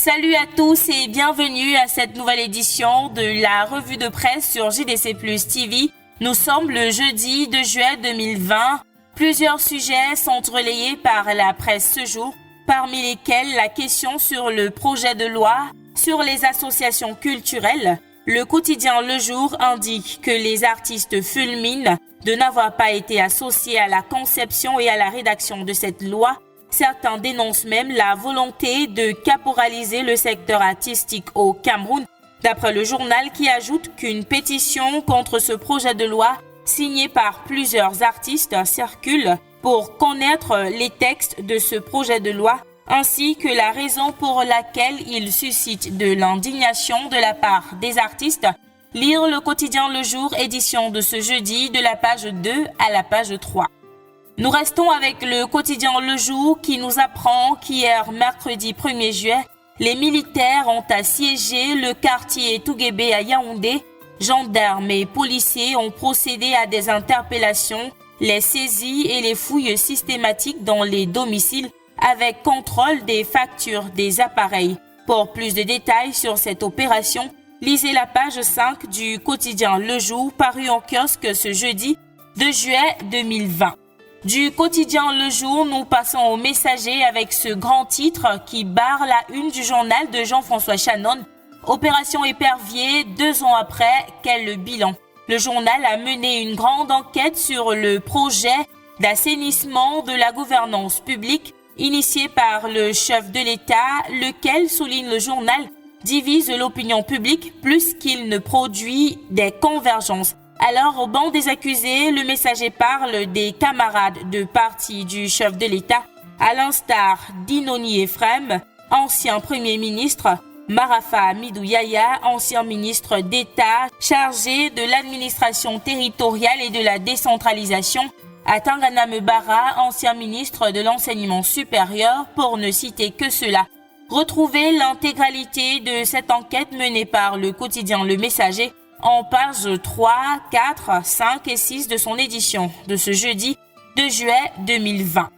Salut à tous et bienvenue à cette nouvelle édition de la revue de presse sur JDC Plus TV. Nous sommes le jeudi 2 juillet 2020. Plusieurs sujets sont relayés par la presse ce jour, parmi lesquels la question sur le projet de loi sur les associations culturelles. Le quotidien Le Jour indique que les artistes fulminent de n'avoir pas été associés à la conception et à la rédaction de cette loi. Certains dénoncent même la volonté de caporaliser le secteur artistique au Cameroun, d'après le journal qui ajoute qu'une pétition contre ce projet de loi signée par plusieurs artistes circule pour connaître les textes de ce projet de loi ainsi que la raison pour laquelle il suscite de l'indignation de la part des artistes. Lire le quotidien Le Jour, édition de ce jeudi, de la page 2 à la page 3. Nous restons avec le quotidien Le Jour qui nous apprend qu'hier, mercredi 1er juillet, les militaires ont assiégé le quartier Touguébé à Yaoundé. Gendarmes et policiers ont procédé à des interpellations, les saisies et les fouilles systématiques dans les domiciles avec contrôle des factures des appareils. Pour plus de détails sur cette opération, lisez la page 5 du quotidien Le Jour paru en kiosque ce jeudi 2 juillet 2020. Du quotidien Le Jour, nous passons au Messager avec ce grand titre qui barre la une du journal de Jean-François Chanon. Opération Épervier, 2 ans après, quel le bilan? Le journal a mené une grande enquête sur le projet d'assainissement de la gouvernance publique initié par le chef de l'État, lequel, souligne le journal, divise l'opinion publique plus qu'il ne produit des convergences. Alors, au banc des accusés, le Messager parle des camarades de parti du chef de l'État, à l'instar d'Inoni Ephrem, ancien Premier ministre, Marafa Amidou Yaya, ancien ministre d'État chargé de l'administration territoriale et de la décentralisation, à Tangana Mebara, ancien ministre de l'enseignement supérieur, pour ne citer que cela. Retrouvez l'intégralité de cette enquête menée par le quotidien Le Messager en pages 3, 4, 5 et 6 de son édition de ce jeudi 2 juillet 2020.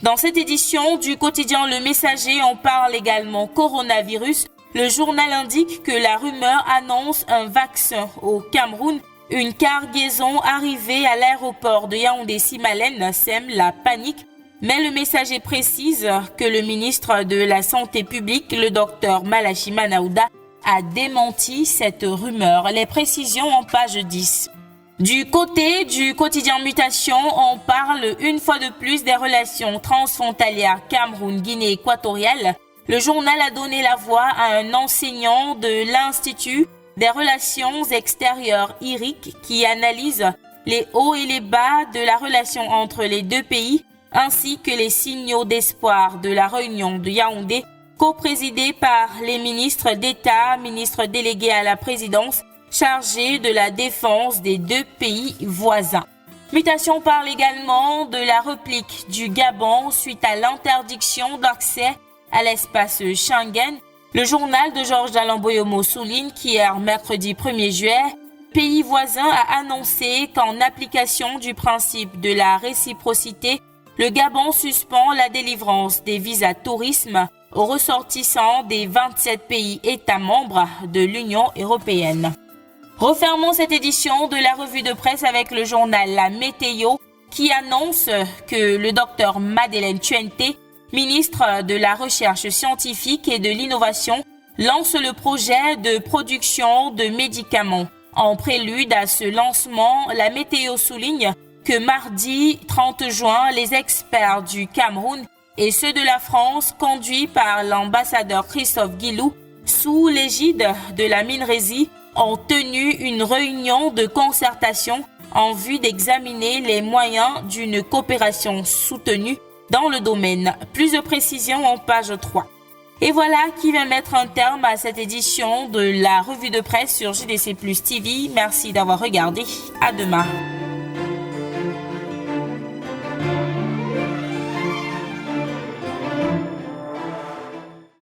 Dans cette édition du quotidien Le Messager, on parle également coronavirus. Le journal indique que la rumeur annonce un vaccin au Cameroun. Une cargaison arrivée à l'aéroport de Yaoundé-Simalène sème la panique. Mais le Messager précise que le ministre de la Santé publique, le docteur Malachi Manaouda, a démenti cette rumeur. Les précisions en page 10. Du côté du quotidien Mutation, on parle une fois de plus des relations transfrontalières Cameroun-Guinée équatoriale. Le journal a donné la voix à un enseignant de l'Institut des relations extérieures IRIC qui analyse les hauts et les bas de la relation entre les deux pays ainsi que les signaux d'espoir de la réunion de Yaoundé co-présidée par les ministres d'État, ministres délégués à la présidence, chargés de la défense des deux pays voisins. Mutation parle également de la réplique du Gabon suite à l'interdiction d'accès à l'espace Schengen. Le journal de Georges Alain Boyomo souligne qu'hier, mercredi 1er juillet, pays voisin a annoncé qu'en application du principe de la réciprocité, le Gabon suspend la délivrance des visas tourisme aux ressortissants des 27 pays États membres de l'Union européenne. Refermons cette édition de la revue de presse avec le journal La Météo qui annonce que le docteur Madeleine Tuente, ministre de la Recherche scientifique et de l'Innovation, lance le projet de production de médicaments. En prélude à ce lancement, la Météo souligne que mardi 30 juin, les experts du Cameroun et ceux de la France, conduits par l'ambassadeur Christophe Guilou, sous l'égide de la Minerésie, ont tenu une réunion de concertation en vue d'examiner les moyens d'une coopération soutenue dans le domaine. Plus de précisions en page 3. Et voilà qui vient mettre un terme à cette édition de la revue de presse sur JDC Plus TV. Merci d'avoir regardé. À demain.